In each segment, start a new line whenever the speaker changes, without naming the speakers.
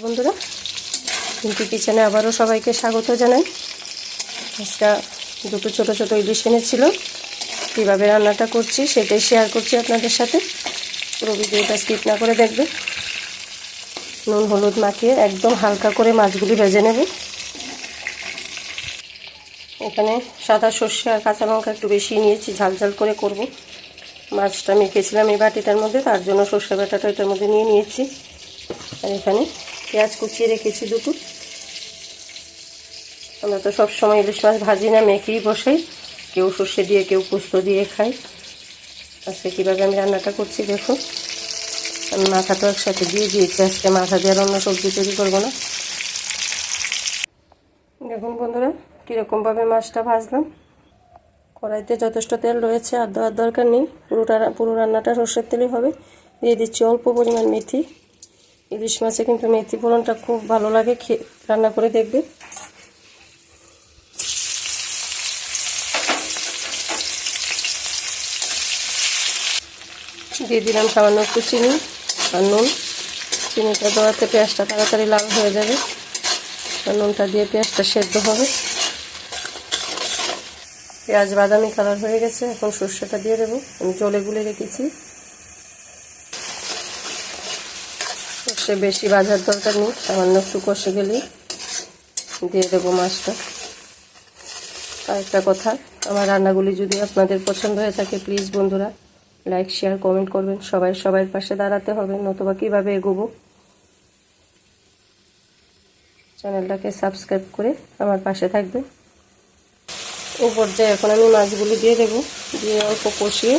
বন্ধুরা, পিঙ্কি কিচেনে আবারও সবাইকে স্বাগত জানাই। আজকে দুটো ছোট ছোট ইলিশ এনেছিল, কীভাবে রান্নাটা করছি সেটাই শেয়ার করছি আপনাদের সাথে। পুরো ভিডিওটা স্কিপ না করে দেখবেন। নুন হলুদ মাখিয়ে একদম হালকা করে মাছগুলি ভেজে নেব। এখানে সাদা সর্ষে আর কাঁচা লঙ্কা একটু বেশি নিয়েছি, ঝাল ঝাল করে করব। মাছটা মেখেছিলাম এই বাটিটার মধ্যে, তার জন্য সর্ষে বাটাটা এটার মধ্যে নিয়ে নিয়েছি। আর এখানে পেঁয়াজ কুচিয়ে রেখেছি দুটো। আমরা তো সবসময় ইলিশ মাছ ভাজি না, মেখেই বসাই, কেউ সর্ষে দিয়ে কেউ পোস্ত দিয়ে খাই। আজকে কীভাবে আমি রান্নাটা করছি দেখুন। আমি মাথাটা একসাথে দিয়ে দিয়েছি, আজকে মাথা দিয়ে আর অন্য সবজি তৈরি করবো না। দেখুন বন্ধুরা, কীরকমভাবে মাছটা ভাজলাম। কড়াইতে যথেষ্ট তেল রয়েছে, আর দেওয়ার দরকার নেই, পুরো রান্নাটা সর্ষের তেলই হবে। দিয়ে দিচ্ছি অল্প পরিমাণ মেথি। ইলিশ মাছে কিন্তু মেথি ফোড়নটা খুব ভালো লাগে, রান্না করে দেখবে। দিয়ে দিলাম সামান্য একটু চিনি আর নুন। চিনিটা দেওয়াতে পেঁয়াজটা তাড়াতাড়ি লাল হয়ে যাবে, আর নুনটা দিয়ে পেঁয়াজটা সেদ্ধ হবে। পেঁয়াজ বাদামি কালার হয়ে গেছে, এখন সর্ষেটা দিয়ে দেবো। আমি জলে গুলে রেখেছি। সর্ষে বেশি ভাজার দরকার নেই, সামান্য একটু কষে গেলেই দিয়ে দেবো মাছটা। আর একটা কথা, আমার রান্নাগুলি যদি আপনাদের পছন্দ হয়ে থাকে প্লিজ বন্ধুরা লাইক শেয়ার কমেন্ট করবেন। সবার পাশে দাঁড়াতে হবে, নতুবা কীভাবে এগোবো। চ্যানেলটাকে সাবস্ক্রাইব করে আমার পাশে থাকবেন। এই পর্যায়ে এখন আমি মাছগুলি দিয়ে দেবো, দিয়ে অল্প কষিয়ে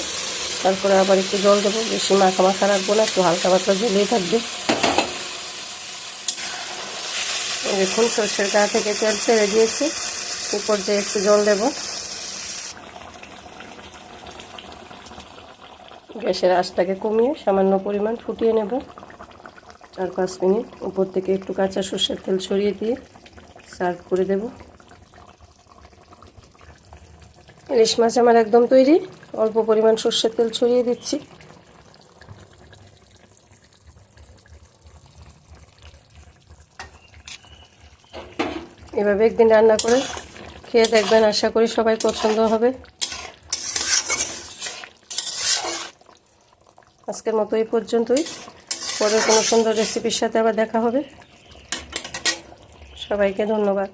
তারপরে আবার একটু জল দেবো। বেশি মাখা মাখা রাখবো না, একটু হালকা পাতলা ঝোলেই থাকবে। দেখুন সর্ষের গা থেকে তেল ছেড়ে দিয়েছে, এই পর্যায়ে একটু জল দেবো। গ্যাসের আঁচটাকে কমিয়ে সামান্য পরিমাণ ফুটিয়ে নেব 4-5 মিনিট। উপর থেকে একটু কাঁচা সর্ষের তেল ছড়িয়ে দিয়ে সার্ভ করে দেব। ইলিশ মাছ আমার একদম তৈরি। অল্প পরিমাণ সর্ষের তেল ছড়িয়ে দিচ্ছি। এভাবে একদিন রান্না করে খেয়ে দেখবেন, আশা করি সবাই পছন্দ হবে। আজকের মতো এই পর্যন্তই, পরে কোনো সুন্দর রেসিপির সাথে আবার দেখা হবে। সবাইকে ধন্যবাদ।